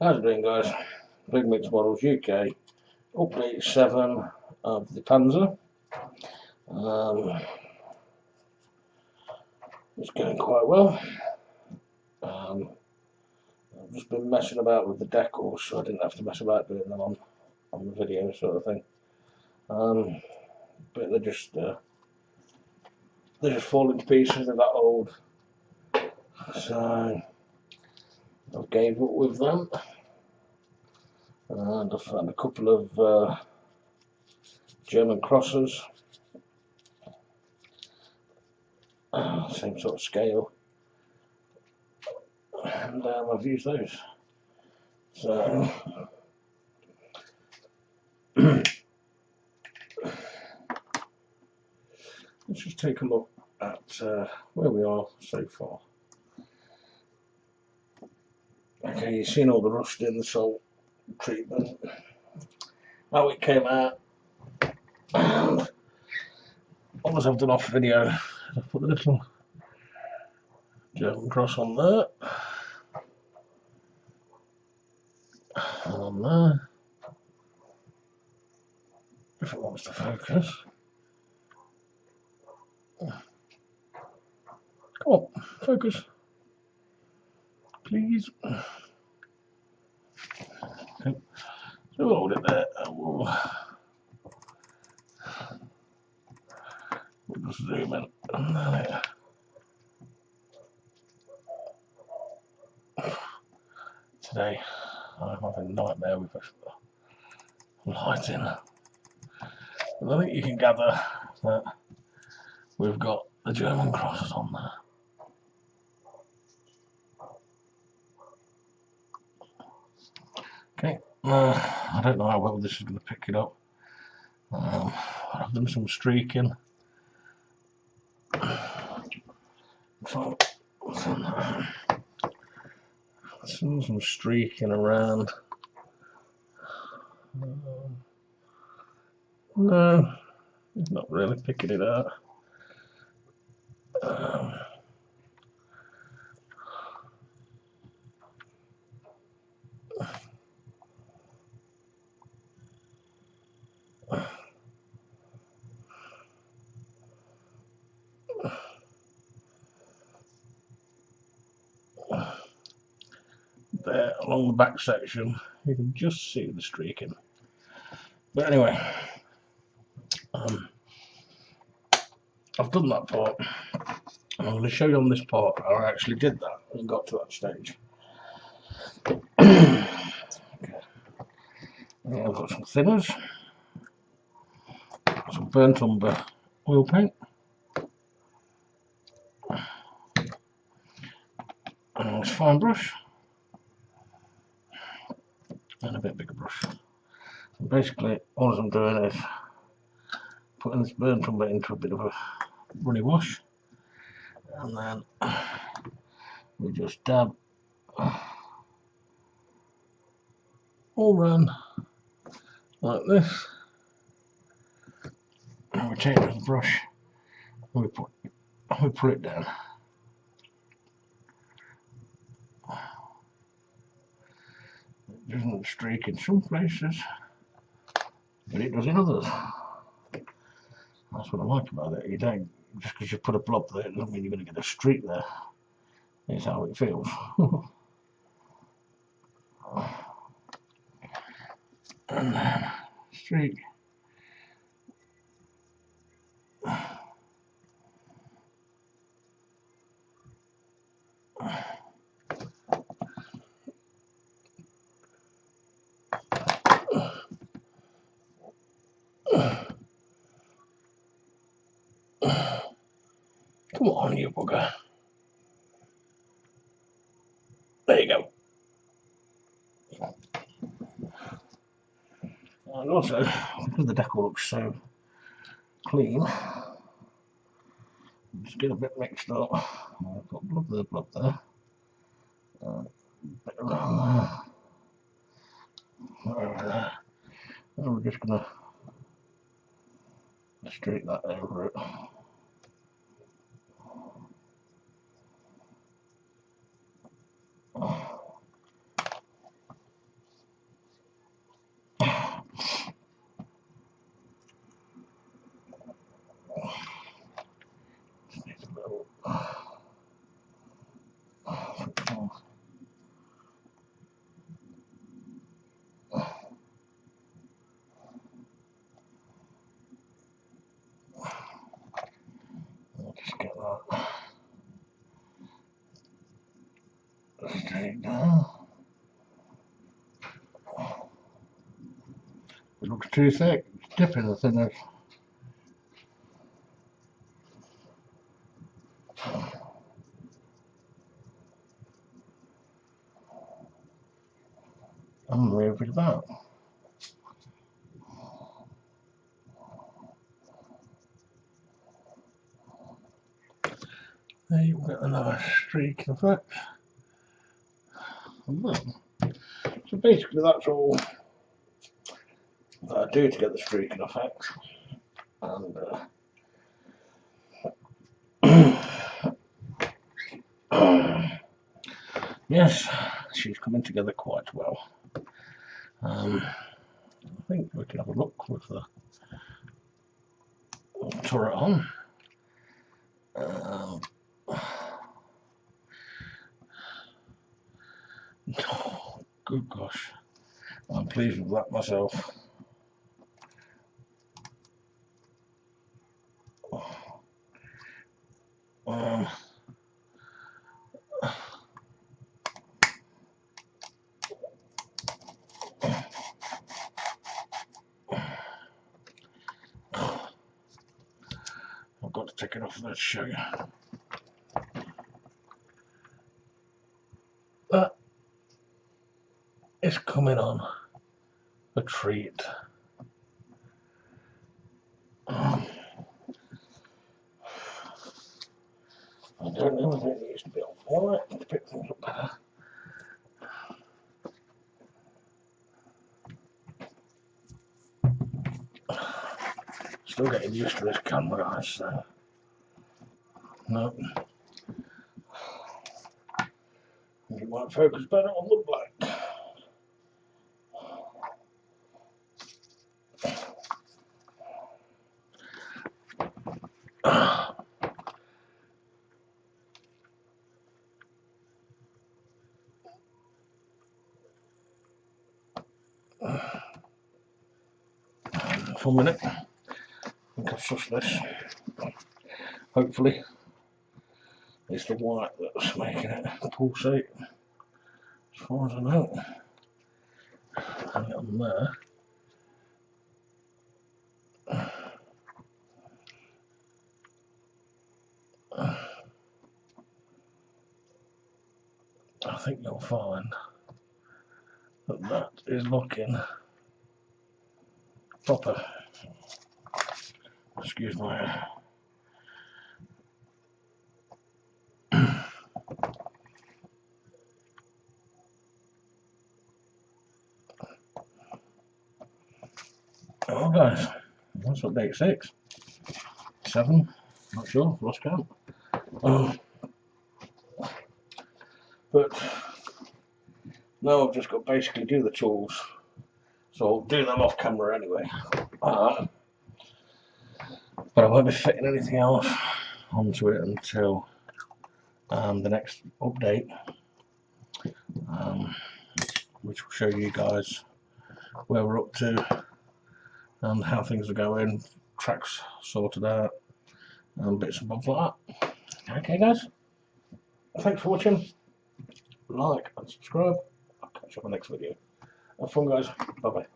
How's it doing, guys? Big Mix Models UK, update 7 of the Panzer. It's going quite well. I've just been messing about with the decals, so I didn't have to mess about doing them on the video, sort of thing. But they're just falling to pieces. They're that old, so I've gave up with them. And I found a couple of German crosses, same sort of scale, and I've used those. So let's just take a look at where we are so far. Okay, you've seen all the rust in the salt treatment, how it came out, and all I've done off video, I've put the little German cross on there, and on there, if it wants to focus. Come on, focus, please. Okay, so we'll hold it there, and we'll just zoom in. Today, I'm having a nightmare with the lighting. But I think you can gather that we've got the German crosses on there. Okay, I don't know how well this is going to pick it up. I've done some streaking. Some streaking around. No, it's not really picking it up. There, along the back section, you can just see the streaking. But anyway, I've done that part. I'm going to show you on this part how I actually did that and got to that stage. Okay. I've got some thinners, some burnt umber oil paint, and this fine brush, and a bit bigger brush. And basically, all I'm doing is putting this burnt umber into a bit of a runny wash, and then we just dab all round like this, and we take the brush and we put it down. It doesn't streak in some places, but it does in others. That's what I like about it. You don't, just because you put a blob there, it doesn't mean you're going to get a streak there. It's how it feels. And then streak. Come on, you bugger. There you go. And also, because the decor looks so clean, just get a bit mixed up. I've got blob there. A bit around there. Over there. And we're just going to streak that over it. Take down. It looks too thick. It's dipping the thinners. And move it about. There you get another streak effect. So basically that's all that I do to get the streaking effect. And yes, she's coming together quite well. I think we can have a look with the turret on. Good gosh, I'm pleased with that myself. I've got to take it off of that show you. That is coming on a treat. I don't know whether it needs to be on white to pick things up better. Still getting used to this camera, guys, so no. It might focus better on the black. For a minute, I think I've sussed this. Hopefully, it's the white that's making it pulsate, as far as I know. Hang it on there. I think you'll find that that is looking proper. Excuse my oh guys, that's update 6, 7, not sure, lost count. But now I've just got to basically do the tools, so I'll do them off camera anyway. But I won't be fitting anything else onto it until the next update, which will show you guys where we're up to and how things are going, tracks sorted out, and bits and bobs like that. Okay guys, thanks for watching. Like and subscribe. I'll catch you on the next video. Have fun guys. Bye bye.